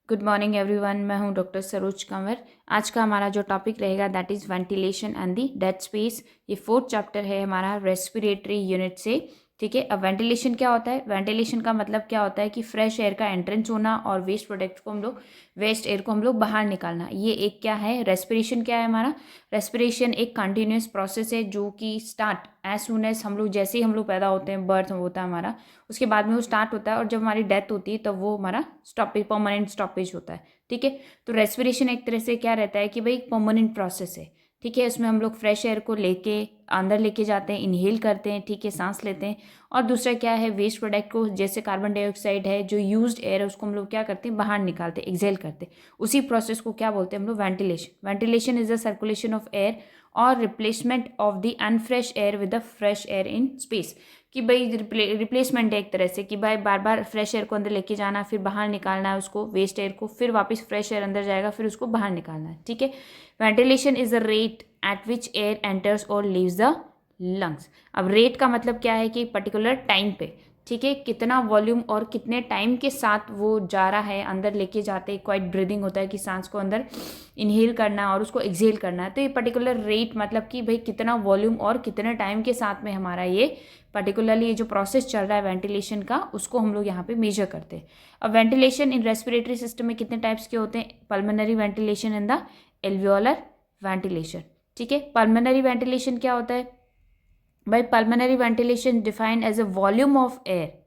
Good morning everyone. मैं हूं doctor Saroj Kanwar. आज का हमारा जो टॉपिक रहेगा that is ventilation and the dead space. ये फोर्थ चैप्टर है हमारा रेस्पिरेटरी यूनिट से। ठीक है, अब वेंटिलेशन क्या होता है? वेंटिलेशन का मतलब क्या होता है कि फ्रेश एयर का एंट्रेंस होना और वेस्ट एयर को हम लोग बाहर निकालना। ये एक क्या है? रेस्पिरेशन क्या है हमारा? रेस्पिरेशन एक कंटिन्यूस प्रोसेस है जो कि स्टार्ट एज सुन एज हम लोग जैसे ही हम लोग पैदा होते हैं, बर्थ होता है हमारा, उसके बाद में वो स्टार्ट होता है और जब हमारी डेथ होती है तब वो हमारा स्टॉपेज, परमानेंट स्टॉपेज होता है। ठीक है, तो रेस्पिरेशन एक तरह से क्या रहता है कि भाई परमानेंट प्रोसेस है। ठीक है, उसमें हम लोग फ्रेश एयर को लेके अंदर लेके जाते हैं, इनहेल करते हैं, ठीक है, सांस लेते हैं। और दूसरा क्या है? वेस्ट प्रोडक्ट को, जैसे कार्बन डाइऑक्साइड है, जो यूज्ड एयर है, उसको हम लोग क्या करते हैं? बाहर निकालते हैं, एक्सहेल करते हैं। उसी प्रोसेस को क्या बोलते हैं हम लोग? Ventilation. Ventilation is the circulation of air और replacement of the unfresh air with the fresh air in space. कि भाई रिप्लेसमेंट है एक तरह से, कि भाई बार बार फ्रेश एयर को अंदर लेके जाना, फिर बाहर निकालना है उसको, वेस्ट एयर को, फिर वापस फ्रेश एयर अंदर जाएगा, फिर उसको बाहर निकालना है। ठीक है, ventilation is the rate at which air enters और लीव्स द लंग्स। अब रेट का मतलब क्या है कि पर्टिकुलर टाइम पे, ठीक है, कितना वॉल्यूम और कितने टाइम के साथ वो जा रहा है, अंदर लेके जाते हैं। क्वाइट ब्रीदिंग होता है कि सांस को अंदर इनहेल करना और उसको एक्सहेल करना है। तो ये पर्टिकुलर रेट मतलब कि भाई कितना वॉल्यूम और कितने टाइम के साथ में हमारा ये पर्टिकुलरली ये जो प्रोसेस चल रहा है वेंटिलेशन का, उसको हम लोग यहाँ पे मेजर करते हैं। अब वेंटिलेशन इन रेस्पिरेटरी सिस्टम में कितने टाइप्स के होते हैं? Pulmonary ventilation and the alveolar ventilation. ठीक है, पल्मोनरी वेंटिलेशन क्या होता है भाई? Pulmonary ventilation defined as a volume of air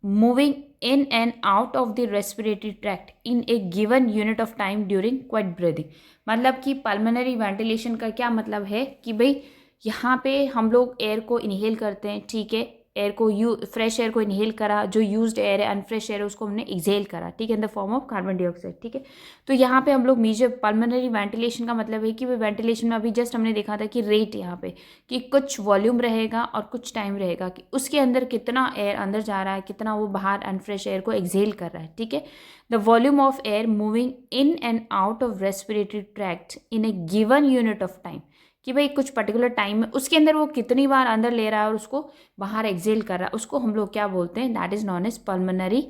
moving in and out of the respiratory tract in a given unit of time during quiet breathing। मतलब कि pulmonary ventilation का क्या मतलब है कि भाई यहाँ पे हम लोग एयर को इनहेल करते हैं, ठीक है, एयर को फ्रेश एयर को इनहेल करा, जो यूज्ड एयर है, अनफ्रेश एयर है, उसको हमने एक्सहेल करा, ठीक है, in the form of carbon dioxide. ठीक है, तो यहाँ पे हम लोग मेजर पल्मोनरी वेंटिलेशन का मतलब है कि भाई वेंटिलेशन में अभी जस्ट हमने देखा था कि रेट यहाँ पे कि कुछ वॉल्यूम रहेगा और कुछ टाइम रहेगा कि उसके अंदर कितना एयर अंदर जा रहा है, कितना वो बाहर अनफ्रेश एयर को एक्सहेल कर रहा है। ठीक है, the volume of air moving in and out of respiratory tract in A given unit of time, कि भाई कुछ पर्टिकुलर टाइम में उसके अंदर वो कितनी बार अंदर ले रहा है और उसको बाहर एक्सहेल कर रहा है, उसको हम लोग क्या बोलते हैं? That is known as pulmonary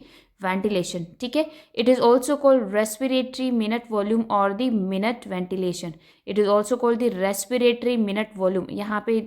ventilation. ठीक है, it is also called respiratory minute volume और the minute ventilation. It is also called the respiratory minute volume. यहाँ पे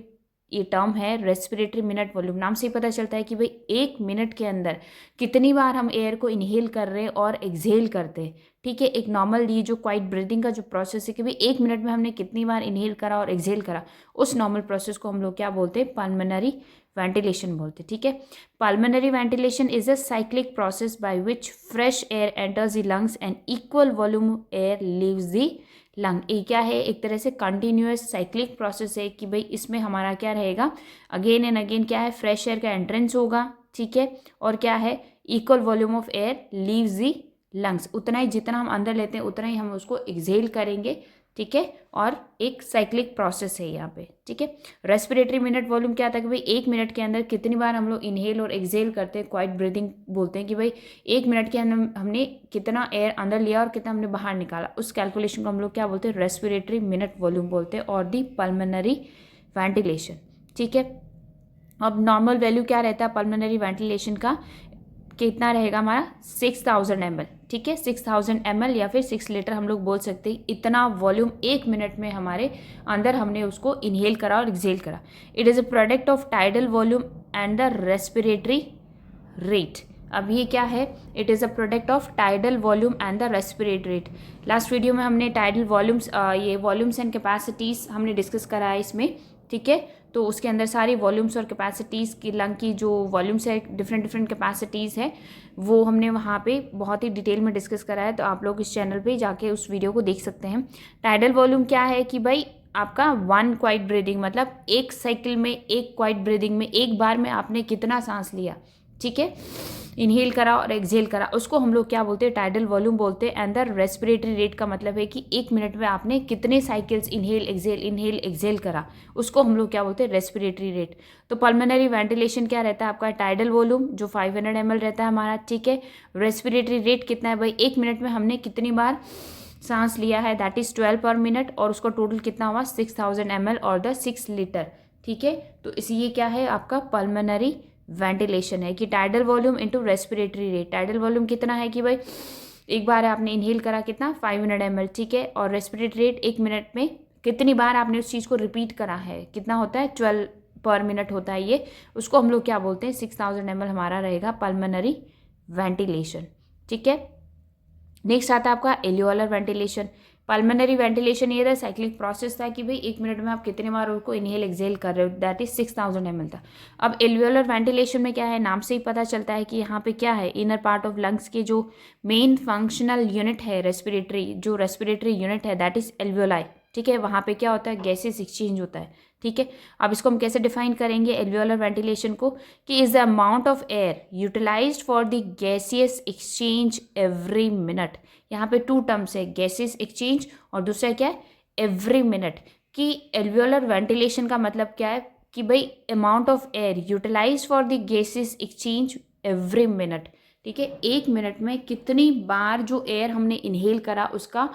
ये टर्म है रेस्पिरेटरी मिनट वॉल्यूम। नाम से ही पता चलता है कि भाई एक मिनट के अंदर कितनी बार हम एयर को इनहेल कर रहे हैं और एक्सहेल करते हैं। ठीक है, एक नॉर्मल ये जो क्वाइट ब्रीदिंग का जो प्रोसेस है कि भाई एक मिनट में हमने कितनी बार इनहेल करा और एक्सहेल करा, उस नॉर्मल प्रोसेस को हम लोग क्या बोलते हैं? पल्मोनरी वेंटिलेशन बोलते हैं। ठीक है, pulmonary ventilation is a cyclic process by which fresh air enters the lungs and equal volume air leaves the lung. ये क्या है? एक तरह से कंटिन्यूअस साइक्लिक प्रोसेस है कि भाई इसमें हमारा क्या रहेगा? अगेन एंड अगेन क्या है? फ्रेश एयर का एंट्रेंस होगा, ठीक है, और क्या है? Equal volume of air leaves the lungs. उतना ही जितना हम अंदर लेते हैं उतना ही हम उसको एक्सहेल करेंगे। ठीक है, और एक साइक्लिक प्रोसेस है यहाँ पे। ठीक है, रेस्पिरेटरी मिनट वॉल्यूम क्या था कि भाई एक मिनट के अंदर कितनी बार हम लोग इनहेल और एक्सहेल करते हैं, क्वाइट ब्रीदिंग बोलते हैं कि भाई एक मिनट के अंदर हमने कितना एयर अंदर लिया और कितना हमने बाहर निकाला, उस कैलकुलेशन को हम लोग क्या बोलते हैं? रेस्पिरेटरी मिनट वॉल्यूम बोलते हैं, और दी पल्मोनरी वेंटिलेशन। ठीक है, अब नॉर्मल वैल्यू क्या रहता है पल्मोनरी वेंटिलेशन का? कितना रहेगा हमारा? 6000 ml। ठीक है, 6000 ml या फिर 6 लीटर हम लोग बोल सकते हैं। इतना वॉल्यूम एक मिनट में हमारे अंदर हमने उसको इनहेल करा और एक्सहेल करा। It is a product of tidal volume and the respiratory rate. अब ये क्या है? It is a product of tidal volume and the respiratory rate. Last video में हमने टाइडल वॉल्यूम्स, ये वॉल्यूम्स एंड कैपेसिटीज़ हमने डिस्कस करा है इसमें। ठीक है, तो उसके अंदर सारी वॉल्यूम्स और कैपेसिटीज़ की लंग की जो वॉल्यूम्स है, डिफरेंट डिफरेंट कैपेसिटीज़ है, वो हमने वहाँ पे बहुत ही डिटेल में डिस्कस करा है। तो आप लोग इस चैनल पे जाके उस वीडियो को देख सकते हैं। टाइडल वॉल्यूम क्या है कि भाई आपका वन क्वाइट ब्रीदिंग, मतलब एक साइकिल में, एक क्वाइट ब्रीदिंग में एक बार में आपने कितना सांस लिया, ठीक है, इनहेल करा और एक्सहेल करा, उसको हम लोग क्या बोलते हैं? टाइडल वॉल्यूम बोलते हैं। एंड द रेस्पिरेटरी रेट का मतलब है कि एक मिनट में आपने कितने साइकिल्स इनहेल एक्सहेल करा, उसको हम लोग क्या बोलते हैं? Respiratory rate. तो पल्मोनरी वेंटिलेशन क्या रहता है आपका? टाइडल वॉल्यूम जो 500 ml रहता है हमारा, ठीक है। रेस्पिरेटरी रेट कितना है भाई? एक मिनट में हमने कितनी बार सांस लिया है, दैट इज 12 पर मिनट, और उसका टोटल कितना हुआ? 6000 ml और द 6 लीटर। ठीक है, तो इसी ये क्या है आपका? पल्मोनरी वेंटिलेशन है कि tidal volume into respiratory rate. Tidal volume कितना है कि भाई एक बार आपने इनहेल करा कितना 500 ml, ठीक है, और रेस्पिरेटरी रेट 1 मिनट में कितनी बार आपने उस चीज़ को रिपीट करा है, कितना होता है 12 पर मिनट होता है ये, उसको हम लोग क्या बोलते हैं 6000 ml हमारा रहेगा पल्मोनरी वेंटिलेशन, ठीक है। नेक्स्ट आता है आपका एल्वियोलर वेंटिलेशन। पल्मोनरी वेंटिलेशन ये था साइक्लिक प्रोसेस था कि भाई 1 मिनट में आप कितने बार उसको इनहेल एक्सेल कर रहे हो, दैट इज 6000 ml था। अब एल्वियोलर वेंटिलेशन में क्या है, नाम से ही पता चलता है कि यहाँ पे क्या है, इनर पार्ट ऑफ लंग्स के जो मेन फंक्शनल यूनिट है रेस्पिरेटरी, जो रेस्पिरेटरी यूनिट है दैट इज एल्वियोलाई, ठीक है। वहाँ पे क्या होता है, गैसेस एक्सचेंज होता है, ठीक है। अब इसको हम कैसे डिफाइन करेंगे एल्वियोलर वेंटिलेशन को, कि is the amount of air utilized for the gaseous exchange every minute. यहाँ पे 2 टर्म्स है, गैसियस एक्सचेंज और दूसरा क्या है एवरी मिनट। कि एल्वियोलर वेंटिलेशन का मतलब क्या है कि भाई amount of air utilized for the gaseous exchange every minute, ठीक है। 1 मिनट में कितनी बार जो एयर हमने इनहेल करा उसका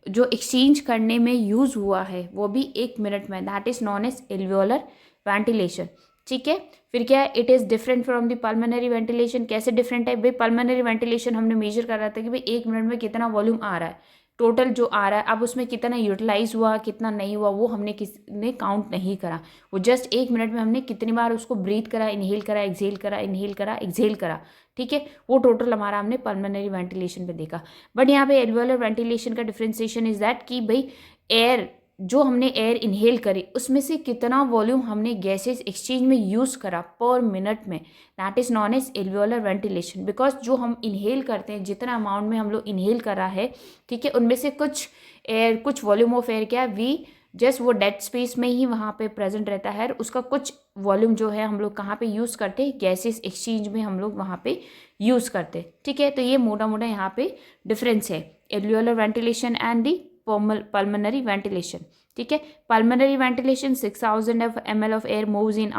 जो एक्सचेंज करने में यूज हुआ है वो भी 1 मिनट में, that is known as alveolar ventilation, ठीक है। फिर क्या है, it is different from the pulmonary ventilation. कैसे डिफरेंट है भाई, पल्मोनरी वेंटिलेशन हमने मेजर कर रहा था कि भाई 1 मिनट में कितना वॉल्यूम आ रहा है, टोटल जो आ रहा है, अब उसमें कितना यूटिलाइज हुआ कितना नहीं हुआ वो हमने किसने काउंट नहीं करा, वो जस्ट 1 मिनट में हमने कितनी बार उसको ब्रीथ करा, इनहेल करा, एक्सहेल करा, इनहेल करा, एक्सहेल करा, ठीक है, वो टोटल हमारा हमने पल्मोनरी वेंटिलेशन पे देखा। बट यहाँ पे एल्वियोलर वेंटिलेशन का डिफरेंशिएशन इज दैट कि भाई एयर जो हमने एयर इनहेल करी उसमें से कितना वॉल्यूम हमने गैसेस एक्सचेंज में यूज़ करा पर मिनट में, that is known as alveolar ventilation. Because जो हम इनहेल करते हैं, जितना अमाउंट में हम लोग इनहेल कर रहा है, ठीक है, उनमें से कुछ एयर, कुछ वॉल्यूम ऑफ एयर क्या है, वी जस्ट वो डेड स्पेस में ही वहाँ पे प्रेजेंट रहता है, उसका कुछ वॉल्यूम जो है हम लोग कहाँ पे यूज़ करते हैं, गैसेस एक्सचेंज में हम लोग वहाँ पे यूज़ करते हैं, ठीक है। तो ये मोटा मोटा यहाँ पे डिफरेंस है alveolar ventilation and the pulmonary ventilation, ठीक है। pulmonary ventilation 6000 ml of air moves in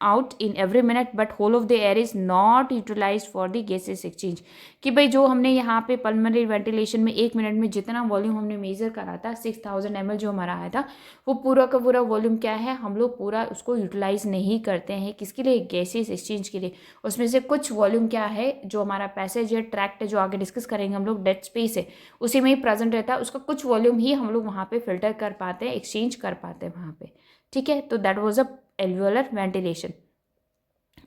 out in every minute but whole of the air is not utilized for the gases exchange। कि भाई जो हमने यहाँ पे pulmonary ventilation में 1 minute में जितना वॉल्यूम हमने मेजर करा था 6000 ml जो हमारा आया था, वो पूरा का पूरा वॉल्यूम क्या है, हम लोग पूरा उसको यूटिलाइज नहीं करते हैं, किसके लिए, गैसेस एक्सचेंज के लिए। उसमें से कुछ वॉल्यूम क्या है, जो हमारा पैसेज है, ट्रैक्ट है, जो आगे डिस्कस करेंगे हम लोग, डेड स्पेस है, उसी में ही प्रेजेंट रहता है, उसका कुछ वॉल्यूम ही हम लोग वहाँ पे फिल्टर कर पाते हैं, एक्सचेंज कर पाते हैं वहाँ पे, ठीक है। तो that was a alveolar ventilation.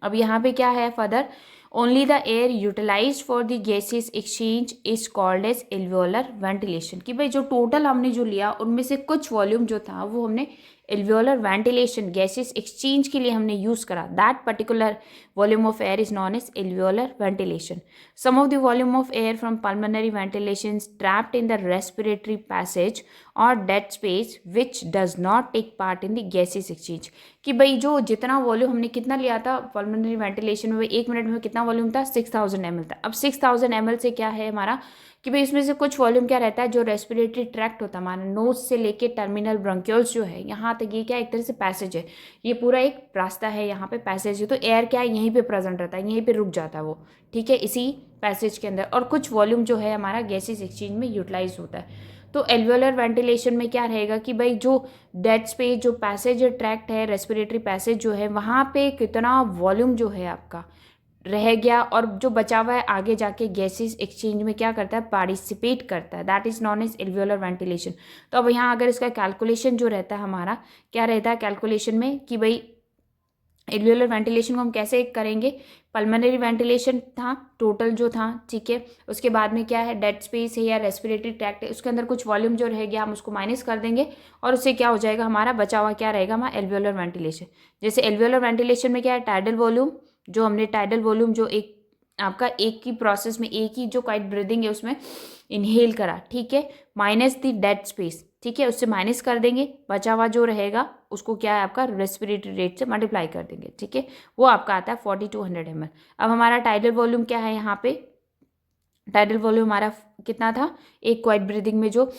अब यहाँ पे क्या है further, only the air utilized for the gases exchange is called as alveolar ventilation. कि भाई जो टोटल हमने जो लिया उनमें से कुछ वॉल्यूम जो था वो हमने एल्वियोलर वेंटिलेशन, गैसेस एक्सचेंज के लिए हमने यूज़ करा, that particular volume of air is known as alveolar ventilation. Some of the volume of air from pulmonary ventilation trapped in the respiratory passage और dead space which does not take part in the gases exchange. कि भाई जो जितना volume हमने कितना लिया था pulmonary ventilation में, 1 मिनट में कितना वॉल्यूम था 6000 ml था। अब 6000 ml से क्या है हमारा कि भाई इसमें से कुछ वॉल्यूम क्या रहता है, जो रेस्पिरेटरी ट्रैक्ट होता है हमारा, नोज से लेके टर्मिनल ब्रोंक्यूल्स जो है यहाँ तक, ये क्या एक तरह से पैसेज है, ये पूरा एक रास्ता है, यहाँ पे पैसेज है, तो एयर क्या है यहीं पे प्रेजेंट रहता है, यहीं पे रुक जाता है वो, ठीक है, इसी पैसेज के अंदर। और कुछ वॉल्यूम जो है हमारा गैसेस एक्सचेंज में यूटिलाइज होता है। तो एल्वियोलर वेंटिलेशन में क्या रहेगा कि भाई जो डेड स्पेस, जो पैसेज ट्रैक्ट है, रेस्पिरेटरी पैसेज जो है, वहाँ पे कितना वॉल्यूम जो है आपका रह गया और जो बचा हुआ है आगे जाके गैसेस एक्सचेंज में क्या करता है, पार्टिसिपेट करता है, that is known as alveolar ventilation. तो अब यहाँ अगर इसका कैलकुलेशन जो रहता है हमारा, क्या रहता है कैलकुलेशन में कि भाई एल्वियोलर वेंटिलेशन को हम कैसे करेंगे, पल्मोनरी वेंटिलेशन था टोटल जो था, ठीक है, उसके बाद में क्या है, डेड स्पेस है या रेस्पिरेटरी ट्रैक्ट है, उसके अंदर कुछ वॉल्यूम जो रह गया हम उसको माइनस कर देंगे और उससे क्या हो जाएगा, हमारा बचा हुआ क्या रहेगा, हमारा एल्वियोलर वेंटिलेशन। जैसे एल्वियोलर वेंटिलेशन में क्या है, टाइडल वॉल्यूम, जो हमने टाइडल वॉल्यूम जो एक आपका एक ही प्रोसेस में, एक ही जो क्वाइट ब्रीदिंग है उसमें इनहेल करा, ठीक है, माइनस द डेड स्पेस, ठीक है, उससे माइनस कर देंगे, बचा हुआ जो रहेगा उसको क्या है आपका रेस्पिरेटरी रेट से मल्टीप्लाई कर देंगे, ठीक है, वो आपका आता है 4200 ml। अब हमारा टाइडल वॉल्यूम क्या है, यहाँ पे टाइडल वॉल्यूम हमारा कितना था, एक क्वाइट ब्रीदिंग में जो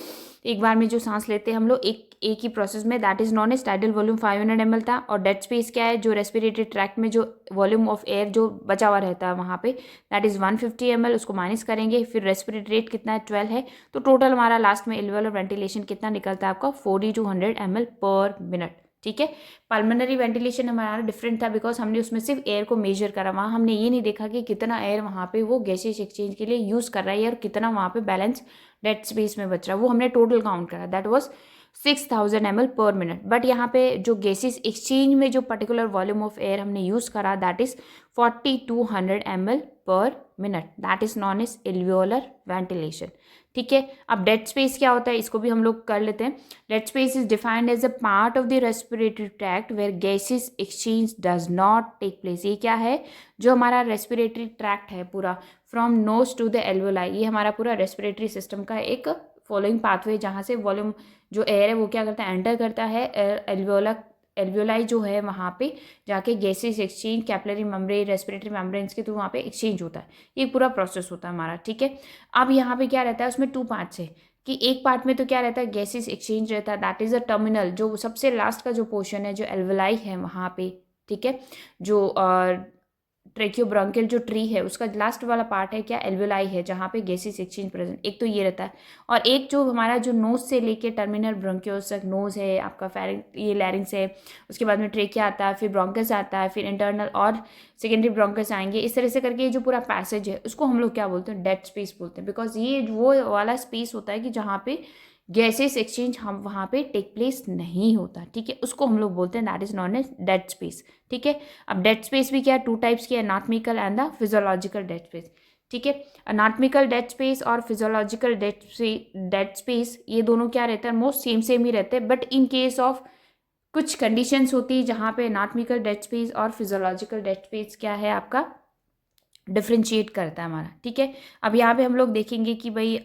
एक बार में जो सांस लेते हैं हम लोग एक ही प्रोसेस में, that is known as tidal volume 500 ml था। और डेड स्पेस क्या है, जो रेस्पिरेटरी ट्रैक्ट में जो वॉल्यूम ऑफ एयर जो बचा हुआ रहता है वहाँ पे, दैट इज 150 ml, उसको माइनस करेंगे, फिर रेस्पिरेटरी रेट कितना है 12 है, तो टोटल हमारा लास्ट में एल्वियोलर वेंटिलेशन कितना निकलता है आपका 4200 ml पर मिनट, ठीक है। पल्मोनरी वेंटिलेशन हमारा डिफरेंट था बिकॉज हमने उसमें सिर्फ एयर को मेजर करा, वहाँ हमने ये नहीं देखा कि कितना एयर वहाँ पे वो गैसेस एक्सचेंज के लिए यूज़ कर रहा है और कितना वहाँ पे बैलेंस डेड स्पेस में बच रहा है, वो हमने टोटल काउंट करा, that was 6000 ml per minute. But यहाँ पे जो गैसेस एक्सचेंज में जो पर्टिकुलर वॉल्यूम ऑफ एयर हमने यूज़ करा that is 4200 ml per minute, that is known as alveolar ventilation, ठीक है। अब डेड स्पेस क्या होता है इसको भी हम लोग कर लेते हैं। Dead space is defined as a part of the respiratory tract where gases exchange does not take place. ये क्या है, जो हमारा रेस्पिरेटरी ट्रैक्ट है पूरा from nose to the alveoli, ये हमारा पूरा रेस्पिरेटरी सिस्टम का एक फॉलोइंग पाथवे, जहाँ से वॉल्यूम जो एयर है वो क्या करता है, एंटर करता है एल्वियोलाई जो है वहाँ पे जाके gases exchange capillary membrane respiratory membranes के थ्रू वहाँ पे एक्सचेंज होता है, ये पूरा प्रोसेस होता है हमारा, ठीक है। अब यहाँ पे क्या रहता है, उसमें 2 पार्ट्स है कि एक पार्ट में तो क्या रहता है, गैसेस एक्सचेंज रहता है, दैट इज़ अ टर्मिनल, जो सबसे लास्ट का जो पोर्शन है जो एल्वियोलाई है वहाँ पे, ठीक है। जो ट्रेकियोब्रोंकियल जो ट्री है उसका लास्ट वाला पार्ट है क्या, एल्वियोलाई है, जहाँ पे गैसेस एक्सचेंज प्रेजेंट, एक तो ये रहता है। और एक जो हमारा जो नोज से लेके टर्मिनल ब्रोंकियोस तक, नोज है आपका, ये लैरिंग्स है, उसके बाद में ट्रेकिया आता है, फिर ब्रोंकस आता है, फिर इंटरनल और सेकेंडरी ब्रोंकस आएंगे, इस तरह से करके ये जो पूरा पैसेज है उसको हम लोग क्या बोलते हैं, डेड स्पेस बोलते हैं, बिकॉज ये वो वाला स्पेस होता है कि जहाँ पे गैसेस एक्सचेंज हम वहाँ पे टेक प्लेस नहीं होता, ठीक है, उसको हम लोग बोलते हैं that is known as dead space, ठीक है। अब डेड स्पेस भी क्या है, 2 टाइप्स की, anatomical and the physiological dead space, ठीक है। एनाटॉमिकल डेड स्पेस और फिजियोलॉजिकल डेड स्पेस ये दोनों क्या रहता है, मोस्ट सेम ही रहते हैं, बट इन केस ऑफ कुछ कंडीशंस होती है जहाँ पे एनाटॉमिकल डेड स्पेस और फिजियोलॉजिकल डेड स्पेस क्या है आपका डिफ्रेंशिएट करता है हमारा, ठीक है। अब यहाँ पे हम लोग देखेंगे कि भाई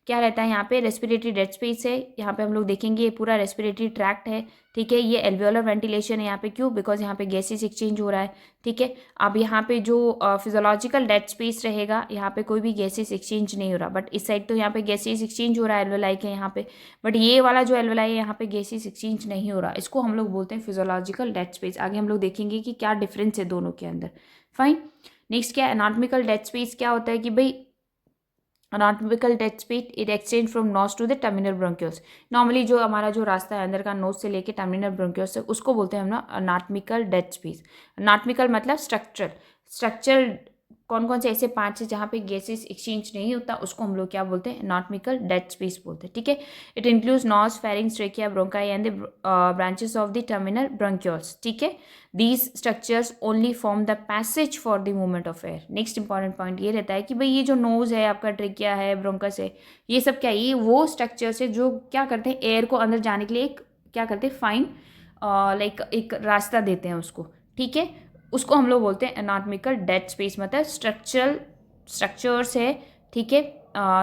क्या रहता है, यहाँ पे रेस्पिरेटरी डेड स्पेस है, यहाँ पे हम लोग देखेंगे ये पूरा रेस्पिरेटरी ट्रैक्ट है, ठीक है। ये एल्वियोलर वेंटिलेशन है यहाँ पे, क्यों, बिकॉज यहाँ पे गैसेस एक्सचेंज हो रहा है, ठीक है। अब यहाँ पे जो फिजियोलॉजिकल डेड स्पेस रहेगा, यहाँ पे कोई भी गैसेस एक्सचेंज नहीं हो रहा, बट इस साइड तो यहाँ पे गैसेस एक्सचेंज हो रहा है एल्वियोलाई के यहाँ पे, बट ये वाला जो एल्वियोलाई है यहाँ पे गैसेस एक्सचेंज नहीं हो रहा, इसको हम लोग बोलते हैं फिजियोलॉजिकल डेड स्पेस। आगे हम लोग देखेंगे कि क्या डिफरेंस है दोनों के अंदर, फाइन। नेक्स्ट क्या, एनाटॉमिकल डेड स्पेस क्या होता है कि भाई anatomical dead space it exchange from nose to the terminal bronchioles, normally जो हमारा जो रास्ता है अंदर का नोज से लेके टर्मिनल ब्रोंकियोस तक, उसको बोलते हैं हम ना एनाटॉमिकल डेड स्पेस। एनाटॉमिकल मतलब स्ट्रक्चरल कौन कौन से ऐसे पार्ट्स हैं जहाँ पे गैसेस एक्सचेंज नहीं होता, उसको हम लोग क्या बोलते हैं, एनाटॉमिकल डेड स्पेस बोलते हैं, ठीक है। It includes nose, pharynx, trachea, bronchi and the branches of the terminal bronchioles, ठीक है। These structures only form the passage for the movement of air. Next important point ये रहता है कि भाई ये जो नोज है आपका, ट्रेकिया है, ब्रोंकस है, ये सब क्या है, ये वो स्ट्रक्चर्स है जो क्या करते हैं, एयर को अंदर जाने के लिए एक क्या करते हैं, फाइन लाइक एक रास्ता देते हैं उसको, ठीक है। उसको हम लोग बोलते हैं एनाटॉमिकल डेड स्पेस, मतलब स्ट्रक्चर्स है, ठीक है,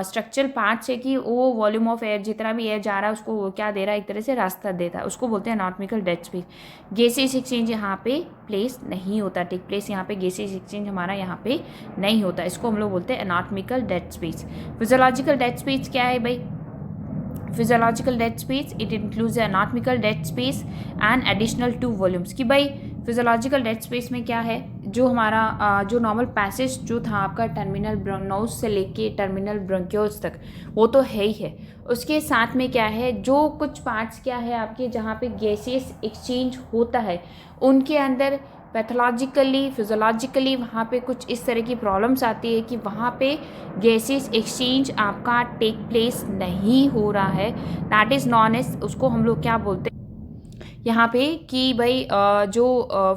स्ट्रक्चरल पार्ट्स है कि वो वॉल्यूम ऑफ एयर, जितना भी एयर जा रहा है उसको वो क्या दे रहा है, एक तरह से रास्ता देता है, उसको बोलते हैं anatomical dead space. Gases exchange यहाँ पे प्लेस नहीं होता, टेक प्लेस यहाँ पे गैसेस एक्सचेंज हमारा यहाँ पे नहीं होता, इसको हम लोग बोलते हैं anatomical dead space. Physiological dead space क्या है भाई, physiological dead space it includes anatomical dead space and additional 2 volumes, कि भाई फिजियोलॉजिकल डेड स्पेस में क्या है, जो हमारा जो नॉर्मल पैसेज जो था आपका टर्मिनल नोज से लेके टर्मिनल ब्रोंकियोल्स तक, वो तो है ही है, उसके साथ में क्या है, जो कुछ पार्ट्स क्या है आपके जहाँ पे गैसेस एक्सचेंज होता है, उनके अंदर पैथोलॉजिकली फिजियोलॉजिकली वहाँ पे कुछ इस तरह की प्रॉब्लम्स आती है कि वहाँ पे गैसेस एक्सचेंज आपका टेक प्लेस नहीं हो रहा है, दैट इज़ नॉन एज, उसको हम लोग क्या बोलते हैं यहाँ पे कि भाई जो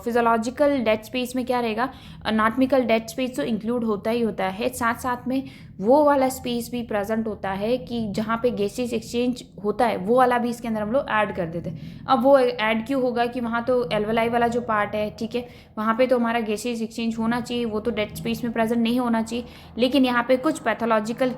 फिजियोलॉजिकल डेड स्पेस में क्या रहेगा, एनाटॉमिकल डेड स्पेस तो इंक्लूड होता ही होता है, साथ साथ में वो वाला स्पेस भी प्रेजेंट होता है कि जहाँ पे गैसेस एक्सचेंज होता है, वो वाला भी इसके अंदर हम लोग ऐड कर देते हैं। अब वो ऐड क्यों होगा कि वहाँ तो एल्वियोलाई वाला जो पार्ट है, ठीक है, वहाँ पे तो हमारा गैसेस एक्सचेंज होना चाहिए, वो तो डेड स्पेस में प्रेजेंट नहीं होना चाहिए, लेकिन यहाँ पे कुछ पैथोलॉजिकल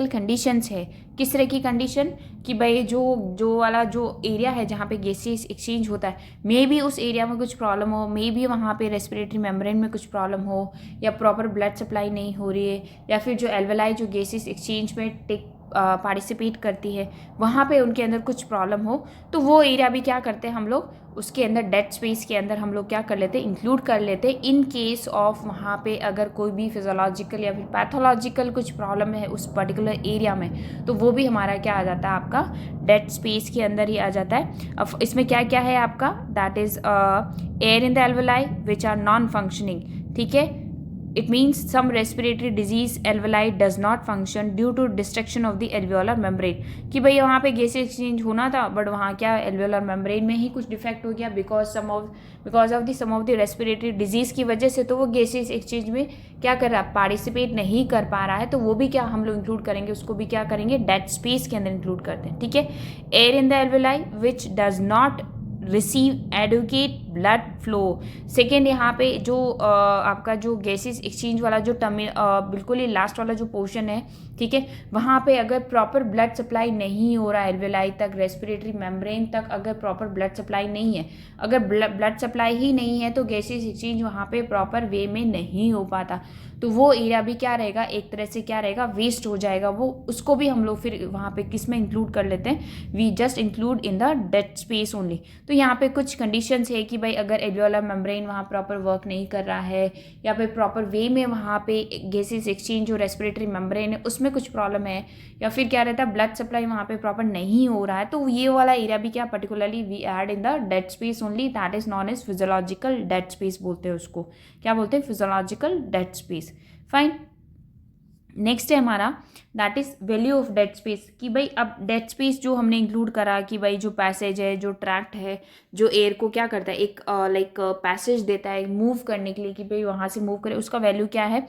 कंडीशंस है, किस तरह की कंडीशन कि भाई जो वाला जो एरिया है जहाँ पे गैसेस एक्सचेंज होता है, मे बी उस एरिया में कुछ प्रॉब्लम हो, मे बी वहाँ पे रेस्पिरेटरी मेम्ब्रेन में कुछ प्रॉब्लम हो, या प्रॉपर ब्लड सप्लाई नहीं हो रही है, या फिर जो एल्वियोलाई जो गैसेस एक्सचेंज में टेक पार्टिसिपेट करती है, वहाँ पे उनके अंदर कुछ प्रॉब्लम हो, तो वो एरिया भी क्या करते हैं हम लोग उसके अंदर डेड स्पेस के अंदर हम लोग क्या कर लेते हैं, इंक्लूड कर लेते हैं। इन केस ऑफ वहाँ पे अगर कोई भी फिजियोलॉजिकल या फिर पैथोलॉजिकल कुछ प्रॉब्लम है उस पर्टिकुलर एरिया में, तो वो भी हमारा क्या आ जाता है, आपका डेड स्पेस के अंदर ही आ जाता है। अब इसमें क्या क्या है आपका, that is air in the alveoli which are non functioning, ठीक है। It means some respiratory disease alveoli does not function due to destruction of the alveolar membrane, कि भाई वहाँ पे गैस एक्सचेंज होना था बट वहाँ क्या एल्वेोलर मेम्ब्रेन में ही कुछ डिफेक्ट हो गया because of the some of the respiratory disease की वजह से, तो वो गैसेस एक्सचेंज में क्या कर रहा है, पार्टिसिपेट नहीं कर पा रहा है, तो वो भी क्या हम लोग इंक्लूड करेंगे, उसको भी क्या करेंगे, डेड स्पेस के अंदर इंक्लूड करते हैं, ठीक है। Air in the alveoli which does not receive adequate blood flow. Second, यहाँ पे जो आपका जो गैसेस एक्सचेंज वाला जो बिल्कुल ही लास्ट वाला जो पोर्शन है, ठीक है, वहाँ पे अगर प्रॉपर ब्लड सप्लाई नहीं हो रहा है एल्वेलाई तक, रेस्पिरेटरी मेम्ब्रेन तक अगर प्रॉपर ब्लड सप्लाई नहीं है, अगर ब्लड सप्लाई ही नहीं है तो गैसेस एक्सचेंज वहाँ पे प्रॉपर वे में नहीं हो पाता, तो वो एरिया भी क्या रहेगा, एक तरह से क्या रहेगा, वेस्ट हो जाएगा वो। उसको भी हम लोग फिर वहाँ पे किस में इंक्लूड कर लेते हैं, we just include in the dead space only. तो यहाँ पे कुछ कंडीशंस है कि भाई अगर एल्वेओलर मेम्ब्रेन वहाँ प्रॉपर वर्क नहीं कर रहा है या फिर प्रॉपर वे में वहाँ पे गैसेस एक्सचेंज जो रेस्पिरेटरी मेम्ब्रेन है उसमें कुछ प्रॉब्लम है, या फिर क्या रहता है ब्लड सप्लाई वहाँ पे प्रॉपर नहीं हो रहा है, तो ये वाला एरिया भी क्या particularly we add in the dead space only, that is known as physiological dead space बोलते हैं उसको, क्या बोलते हैं, physiological dead space. Fine, next है हमारा that is value of dead space, कि भाई अब डेड स्पेस जो हमने इंक्लूड करा कि भाई जो पैसेज है, जो ट्रैक्ट है, जो एयर को क्या करता है, एक लाइक पैसेज देता है मूव करने के लिए, कि भाई वहाँ से मूव करे, उसका वैल्यू क्या है,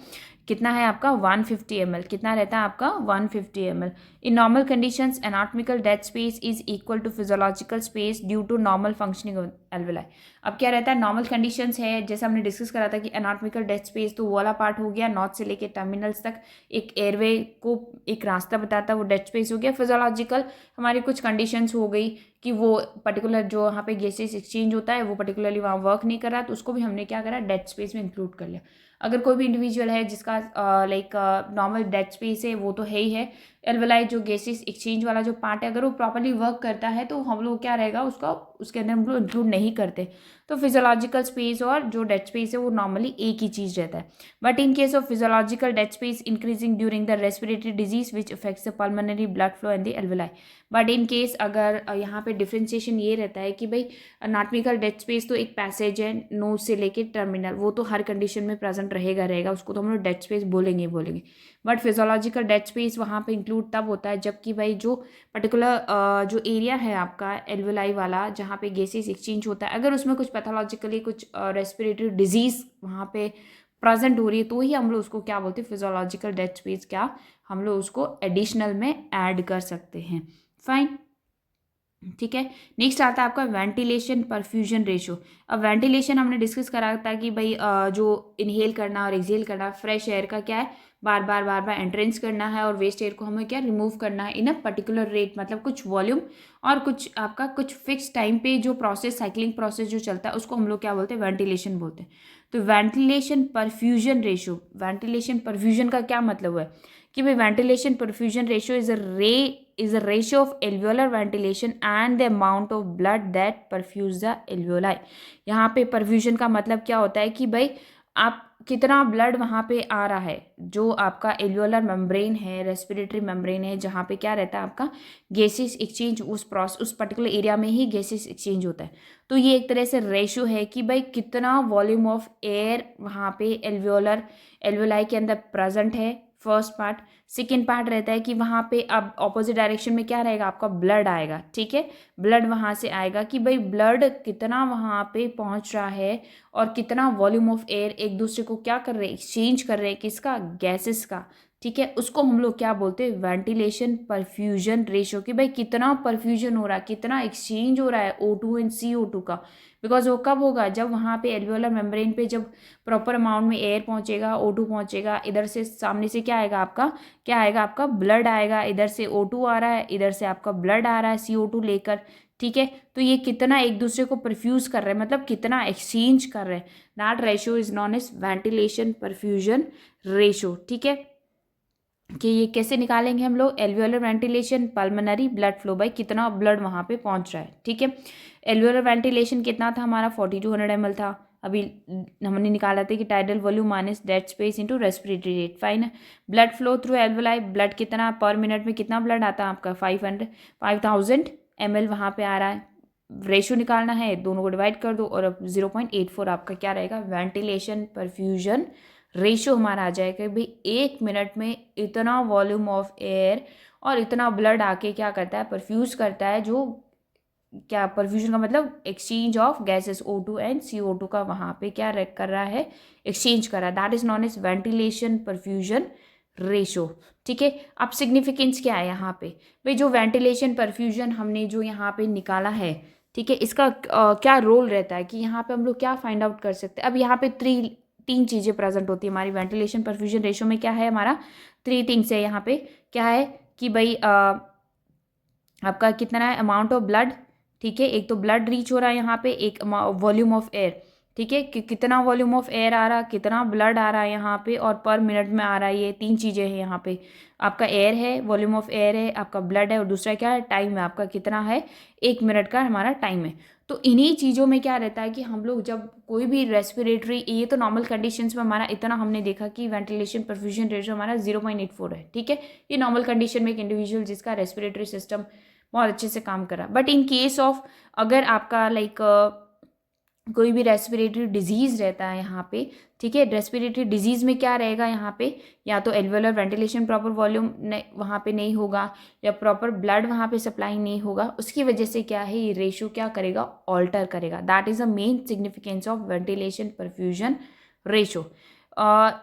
कितना है आपका 150 ml, कितना रहता है आपका 150 ml। In normal conditions anatomical dead space is equal to physiological space due to normal functioning of alveoli. अब क्या रहता है, नॉर्मल कंडीशंस है, जैसे हमने डिस्कस करा था कि एनाटॉमिकल डेड स्पेस तो वो वाला पार्ट हो गया, नॉर्थ से लेके टर्मिनल्स तक एक एयरवे को एक रास्ता बताता है, वो डेड स्पेस हो गया। फिजियोलॉजिकल हमारी कुछ कंडीशंस हो गई कि वो पर्टिकुलर जो वहाँ पे गैसेस एक्सचेंज होता है वो पर्टिकुलरली वहाँ वर्क नहीं कर रहा, तो उसको भी हमने क्या करा, डेड स्पेस में इंक्लूड कर लिया। अगर कोई भी इंडिविजुअल है जिसका लाइक नॉर्मल डेड स्पेस है, वो तो है ही है, एल्वेलाई जो गैसेस एक्सचेंज वाला जो पार्ट है अगर वो प्रॉपर्ली वर्क करता है तो हम लोग क्या रहेगा उसका, उसके अंदर हम लोग इंक्लूड नहीं करते। तो फिजियोलॉजिकल स्पेस और जो डेड स्पेस है वो नॉर्मली एक ही चीज़ रहता है। But in case of physiological dead space increasing during the respiratory disease which affects the pulmonary blood flow and the alveoli. But in case अगर यहाँ पे डिफ्रेंशिएशन ये रहता है कि भाई एनाटॉमिकल डेड स्पेस तो एक पैसेज है नोज से लेके टर्मिनल, वो तो हर कंडीशन में प्रेजेंट रहेगा, उसको तो हम लोग डेड स्पेस बोलेंगे। बट फिजियोलॉजिकल डेड स्पेस वहाँ पे इंक्लूड तब होता है जबकि भाई जो पर्टिकुलर जो एरिया है आपका एल्वेलाई वाला जहाँ पे गैसेस एक्सचेंज होता है, अगर उसमें कुछ पैथोलॉजिकली कुछ रेस्पिरेटरी डिजीज वहाँ पे प्रेजेंट हो रही है, तो ही हम लोग उसको क्या बोलते हैं, फिजियोलॉजिकल डेड स्पेस क्या हम लोग उसको एडिशनल में ऐड कर सकते हैं। फाइन, ठीक है। नेक्स्ट आता है आपका वेंटिलेशन परफ्यूजन रेशो। अब वेंटिलेशन हमने डिस्कस करा था कि भाई जो इनहेल करना और एक्सहेल करना, फ्रेश एयर का क्या है, बार बार एंट्रेंस करना है और वेस्ट एयर को हमें क्या रिमूव करना है इन अ पर्टिकुलर रेट, मतलब कुछ वॉल्यूम और कुछ आपका कुछ फिक्स टाइम पे जो प्रोसेस, साइक्लिंग प्रोसेस जो चलता है उसको हम लोग क्या बोलते हैं, वेंटिलेशन बोलते हैं। तो ventilation perfusion ratio, ventilation perfusion का क्या मतलब है कि भाई ventilation perfusion ratio is a ratio of alveolar ventilation and the amount of blood that perfuse the alveoli। यहाँ पे परफ्यूजन का मतलब क्या होता है कि भाई आप कितना ब्लड वहाँ पे आ रहा है, जो आपका एल्वेओलर मेम्ब्रेन है, रेस्पिरेटरी मेम्ब्रेन है, जहाँ पे क्या रहता है आपका गैसेस एक्सचेंज, उस पर्टिकुलर एरिया में ही गैसेस एक्सचेंज होता है। तो ये एक तरह से रेशो है कि भाई कितना वॉल्यूम ऑफ एयर वहाँ पे एल्वेओलाई के अंदर प्रेजेंट है, फर्स्ट पार्ट। सेकेंड पार्ट रहता है कि वहाँ पे अब ऑपोजिट डायरेक्शन में क्या रहेगा, आपका ब्लड आएगा, ठीक है, ब्लड वहाँ से आएगा कि भाई ब्लड कितना वहाँ पे पहुँच रहा है और कितना वॉल्यूम ऑफ एयर एक दूसरे को क्या कर रहे हैं, एक्सचेंज कर रहे हैं, किसका, गैसेस का, ठीक है। उसको हम लोग क्या बोलते हैं, वेंटिलेशन परफ्यूजन रेशो, कि भाई कितना परफ्यूजन हो रहा है, कितना एक्सचेंज हो रहा है O2 एंड CO2 का। बिकॉज वो कब होगा, जब वहाँ पे एल्वेओलर मेम्ब्रेन पे जब प्रॉपर अमाउंट में एयर पहुँचेगा, O2 पहुँचेगा, इधर से सामने से क्या आएगा आपका, ब्लड आएगा, इधर से O2 आ रहा है, इधर से आपका ब्लड आ रहा है CO2 लेकर, ठीक है। तो ये कितना एक दूसरे को परफ्यूज कर रहे हैं, मतलब कितना एक्सचेंज कर रहे हैं, that ratio is known as ventilation perfusion ratio, ठीक है। कि ये कैसे निकालेंगे हम लोग, alveolar ventilation, pulmonary blood flow by कितना ब्लड वहाँ पे पहुँच रहा है, ठीक है। एल्वियोलर वेंटिलेशन कितना था हमारा 4200 ml था, अभी हमने निकाला था कि tidal volume minus dead space into respiratory rate, fine है। Blood flow through alveoli, blood कितना पर मिनट में कितना ब्लड आता है आपका 5000 ml वहाँ पे आ रहा है। रेशो निकालना है, दोनों को डिवाइड कर दो और अब 0.84 आपका क्या रहेगा, वेंटिलेशन परफ्यूजन रेशो हमारा आ जाएगा। भाई 1 मिनट में इतना वॉल्यूम ऑफ एयर और इतना ब्लड आके क्या करता है, परफ्यूज करता है, जो क्या परफ्यूजन का मतलब exchange of gases O2 and CO2 का वहाँ पे क्या कर रहा है, एक्सचेंज कर रहा है, that is known as ventilation perfusion ratio, ठीक है। अब सिग्निफिकेंस क्या है यहाँ पे, भाई जो वेंटिलेशन परफ्यूजन हमने जो यहाँ पे निकाला है, ठीक है, इसका क्या रोल रहता है कि यहाँ पे हम लोग क्या फाइंड आउट कर सकते हैं। अब यहाँ पे तीन चीज़ें प्रेजेंट होती है हमारी वेंटिलेशन परफ्यूजन रेशो में, क्या है हमारा 3 थिंग्स है यहाँ पे, क्या है कि भाई आपका कितना है अमाउंट ऑफ ब्लड, ठीक है, एक तो ब्लड रीच हो रहा है यहाँ पे, एक वॉल्यूम ऑफ एयर, ठीक है, कि कितना वॉल्यूम ऑफ एयर आ रहा, कितना ब्लड आ रहा है यहाँ पे और पर मिनट में आ रहा है, ये 3 चीज़ें हैं यहाँ पे। आपका एयर है, वॉल्यूम ऑफ एयर है, आपका ब्लड है और दूसरा क्या है, टाइम है आपका, कितना है 1 मिनट का हमारा टाइम है। तो इन्हीं चीज़ों में क्या रहता है कि हम लोग जब कोई भी रेस्पिरेटरी, ये तो नॉर्मल कंडीशंस में हमारा इतना हमने देखा कि वेंटिलेशन परफ्यूजन रेशो हमारा 0.84 है, ठीक है, ये नॉर्मल कंडीशन में एक इंडिविजुअल जिसका रेस्पिरेटरी सिस्टम बहुत अच्छे से काम कर रहा है। बट इन केस ऑफ अगर आपका लाइक कोई भी रेस्पिरेटरी डिजीज़ रहता है यहाँ पे, ठीक है, रेस्पिरेटरी डिजीज़ में क्या रहेगा यहाँ पे, या तो एल्वियोलर वेंटिलेशन प्रॉपर वॉल्यूम वहाँ पे नहीं होगा या प्रॉपर ब्लड वहाँ पे सप्लाई नहीं होगा, उसकी वजह से क्या है ये रेशो क्या करेगा, ऑल्टर करेगा। That is the main significance of ventilation perfusion ratio.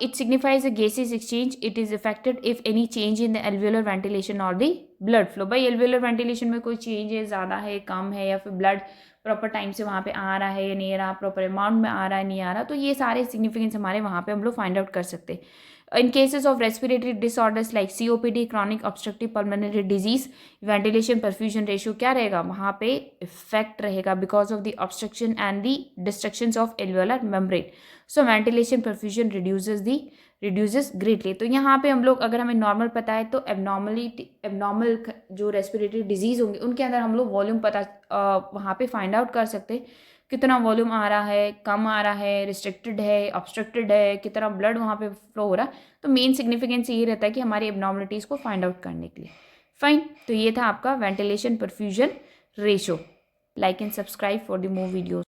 It signifies a gaseous exchange. It is affected if any change in the alveolar ventilation or the blood flow. भाई alveolar ventilation में कोई change है, ज़्यादा है, कम है, या फिर blood proper time से वहाँ पे आ रहा है या नहीं आ रहा, प्रॉपर अमाउंट में आ रहा है नहीं आ रहा, तो ये सारे सिग्निफिकेंस हमारे वहाँ पे हम लोग फाइंड आउट कर सकते हैं। In cases of respiratory disorders like COPD, chronic obstructive pulmonary disease, ventilation perfusion ratio क्या रहेगा वहाँ पे इफेक्ट रहेगा because of the obstruction and the destructions of alveolar membrane. So ventilation perfusion reduces greatly. तो यहाँ पे हम लोग अगर हमें नॉर्मल पता है तो एबनॉर्मल जो रेस्पिरेटरी डिजीज़ होंगे उनके अंदर हम लोग वॉल्यूम वहाँ पे फाइंड आउट कर सकते हैं, कितना वॉल्यूम आ रहा है, कम आ रहा है, रिस्ट्रिक्टेड है, ऑब्स्ट्रक्टेड है, कितना ब्लड वहाँ पे फ्लो हो रहा है। तो मेन सिग्निफिकेंस ये रहता है कि हमारी एबनॉर्मलिटीज़ को फाइंड आउट करने के लिए। फाइन, तो ये था आपका ventilation perfusion ratio. Like and subscribe for the more videos.